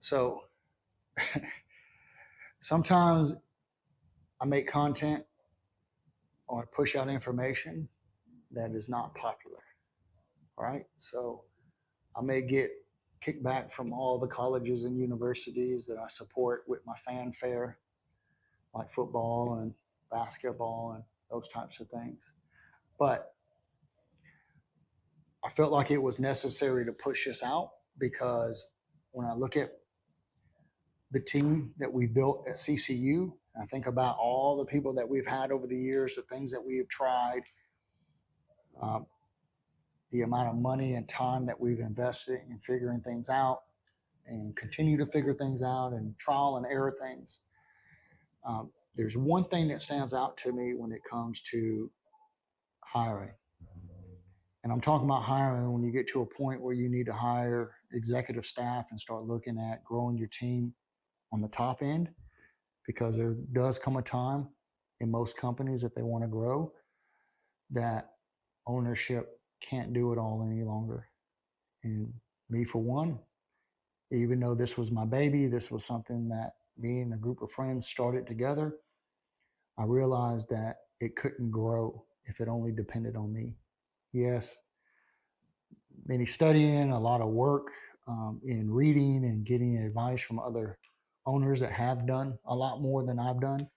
So sometimes I make content or I push out information that is not popular, right? So I may get kickback from all the colleges and universities that I support with my fanfare, like football and basketball and those types of things. But I felt like it was necessary to push this out because when I look at the team that we built at CCU, I think about all the people that we've had over the years, the things that we have tried, um, the amount of money and time that we've invested in figuring things out and continue to figure things out and trial and error things. There's one thing that stands out to me when it comes to hiring. And I'm talking about hiring when you get to a point where you need to hire executive staff and start looking at growing your team on the top end, because there does come a time in most companies that they want to grow that ownership can't do it all any longer. And me, for one, even though this was my baby, this was something that me and a group of friends started together, I realized that it couldn't grow if it only depended on me. Yes, many studying, a lot of work in reading and getting advice from other owners that have done a lot more than I've done.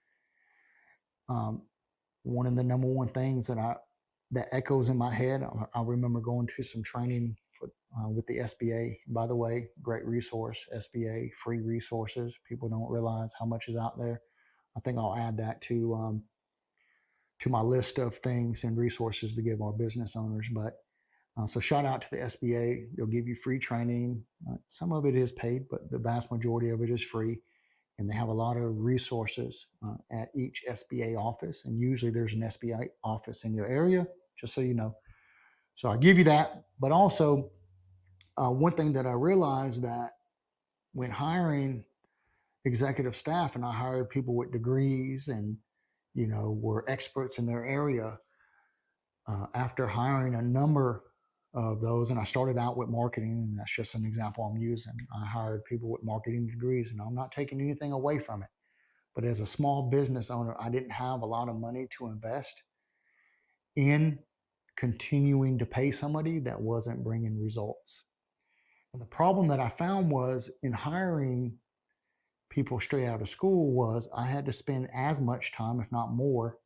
One of the number one things that echoes in my head, I remember going to some training with the SBA. By the way, great resource, SBA, free resources. People don't realize how much is out there. I think I'll add that to my list of things and resources to give our business owners. But so shout out to the SBA. They'll give you free training. Some of it is paid, but the vast majority of it is free. And they have a lot of resources at each SBA office. And usually there's an SBA office in your area, just so you know. So I give you that. But also, one thing that I realized that when hiring executive staff, and I hired people with degrees and, were experts in their area, after hiring a number of those, and I started out with marketing, and that's just an example I'm using. I hired people with marketing degrees, and I'm not taking anything away from it. But as a small business owner, I didn't have a lot of money to invest in continuing to pay somebody that wasn't bringing results. And the problem that I found was in hiring people straight out of school was I had to spend as much time, if not more,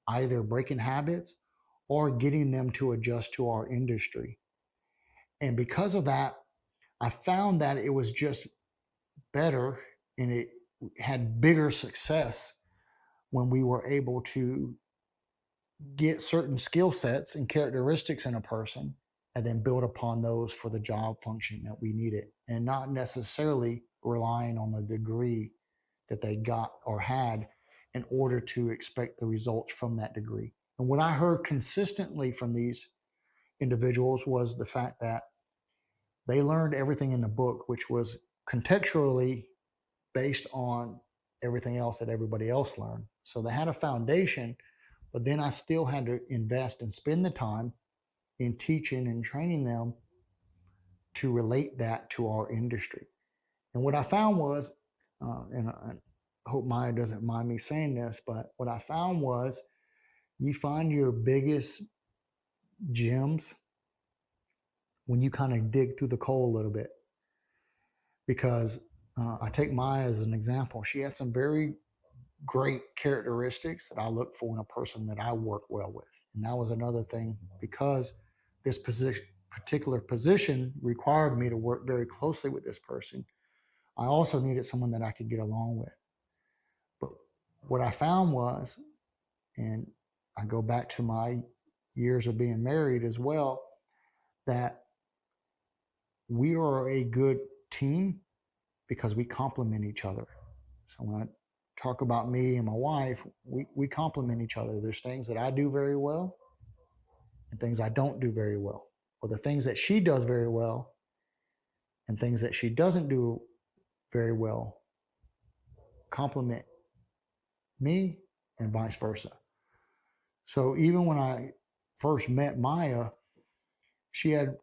either breaking habits or getting them to adjust to our industry. And because of that, I found that it was just better and it had bigger success when we were able to get certain skill sets and characteristics in a person and then build upon those for the job function that we needed, and not necessarily relying on the degree that they got or had in order to expect the results from that degree. And what I heard consistently from these individuals was the fact that they learned everything in the book, which was contextually based on everything else that everybody else learned. So they had a foundation, but then I still had to invest and spend the time in teaching and training them to relate that to our industry. And what I found was, and I hope Maya doesn't mind me saying this, but what I found was you find your biggest gems when you kind of dig through the coal a little bit. Because I take Maya as an example. She had some very great characteristics that I look for in a person that I work well with. And that was another thing, because this particular position required me to work very closely with this person. I also needed someone that I could get along with. But what I found was, and I go back to my years of being married as well, that we are a good team because we complement each other. So when I talk about me and my wife, we complement each other. There's things that I do very well and things I don't do very well. Or the things that she does very well and things that she doesn't do very well complement me, and vice versa. So even when I first met Maya, she had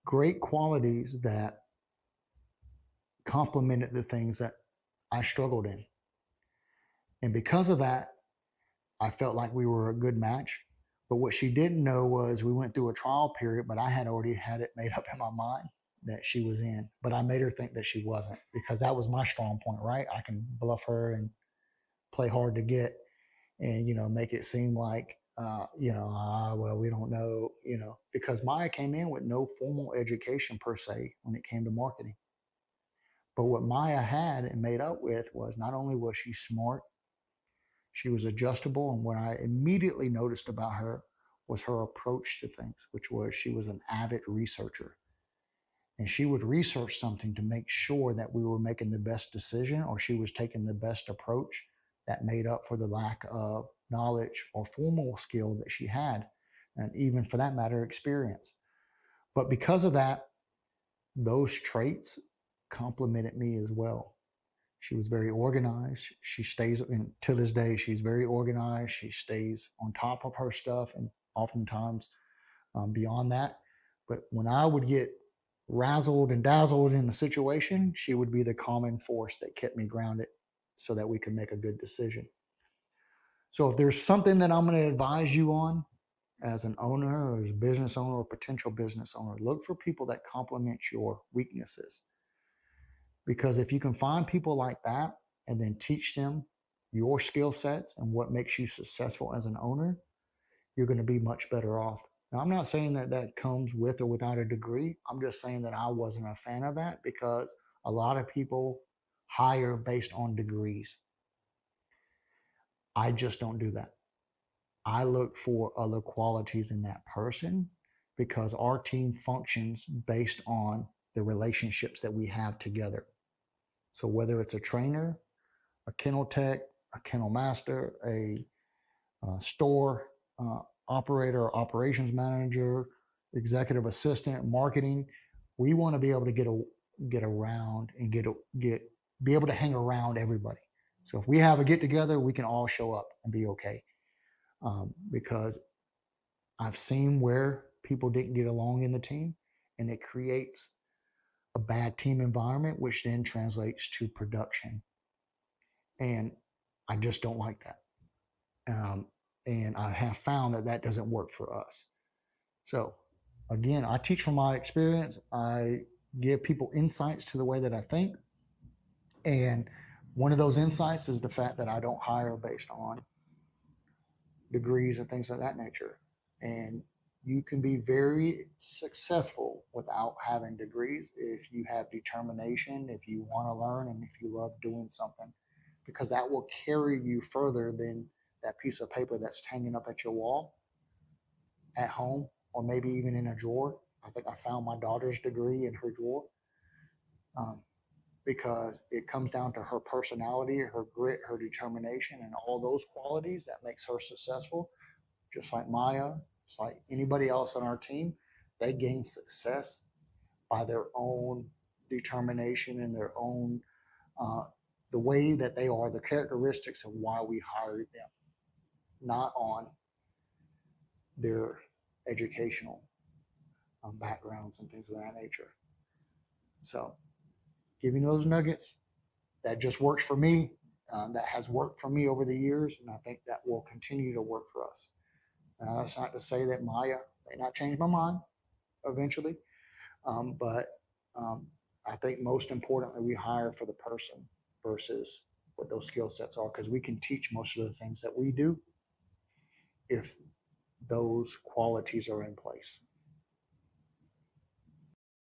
great qualities that complemented the things that I struggled in. And because of that, I felt like we were a good match. But what she didn't know was we went through a trial period, but I had already had it made up in my mind that she was in. But I made her think that she wasn't, because that was my strong point, right? I can bluff her and play hard to get, and make it seem like well, we don't know, because Maya came in with no formal education per se when it came to marketing. But what Maya had and made up with was, not only was she smart, she was adjustable. And what I immediately noticed about her was her approach to things, which was she was an avid researcher. And she would research something to make sure that we were making the best decision, or she was taking the best approach that made up for the lack of knowledge or formal skill that she had, and even for that matter, experience. But because of that, those traits complemented me as well. She was very organized. She stays, and to this day, she's very organized. She stays on top of her stuff, and oftentimes beyond that. But when I would get razzled and dazzled in the situation, she would be the calming force that kept me grounded so that we could make a good decision. So if there's something that I'm going to advise you on as an owner, or as a business owner, or potential business owner, look for people that complement your weaknesses. Because if you can find people like that and then teach them your skill sets and what makes you successful as an owner, you're going to be much better off. Now, I'm not saying that that comes with or without a degree. I'm just saying that I wasn't a fan of that, because a lot of people hire based on degrees. I just don't do that. I look for other qualities in that person, because our team functions based on the relationships that we have together. So whether it's a trainer, a kennel tech, a kennel master, a store operator, operations manager, executive assistant, marketing, we want to be able to get around and be able to hang around everybody. So if we have a get together, we can all show up and be okay. Because I've seen where people didn't get along in the team, and it creates a bad team environment, which then translates to production. And I just don't like that. And I have found that that doesn't work for us. So, again, I teach from my experience. I give people insights to the way that I think. And one of those insights is the fact that I don't hire based on degrees and things of that nature. And you can be very successful without having degrees if you have determination, if you want to learn, and if you love doing something, because that will carry you further than that piece of paper that's hanging up at your wall at home, or maybe even in a drawer. I think I found my daughter's degree in her drawer, um, because it comes down to her personality, her grit, her determination, and all those qualities that makes her successful. Just like Maya, just like anybody else on our team, they gain success by their own determination and their own uh, the way that they are, the characteristics of why we hired them, not on their educational backgrounds and things of that nature. So, giving those nuggets, that just works for me. That has worked for me over the years, and I think that will continue to work for us. That's not to say that Maya may not change my mind eventually, but I think most importantly, we hire for the person versus what those skill sets are, because we can teach most of the things that we do if those qualities are in place.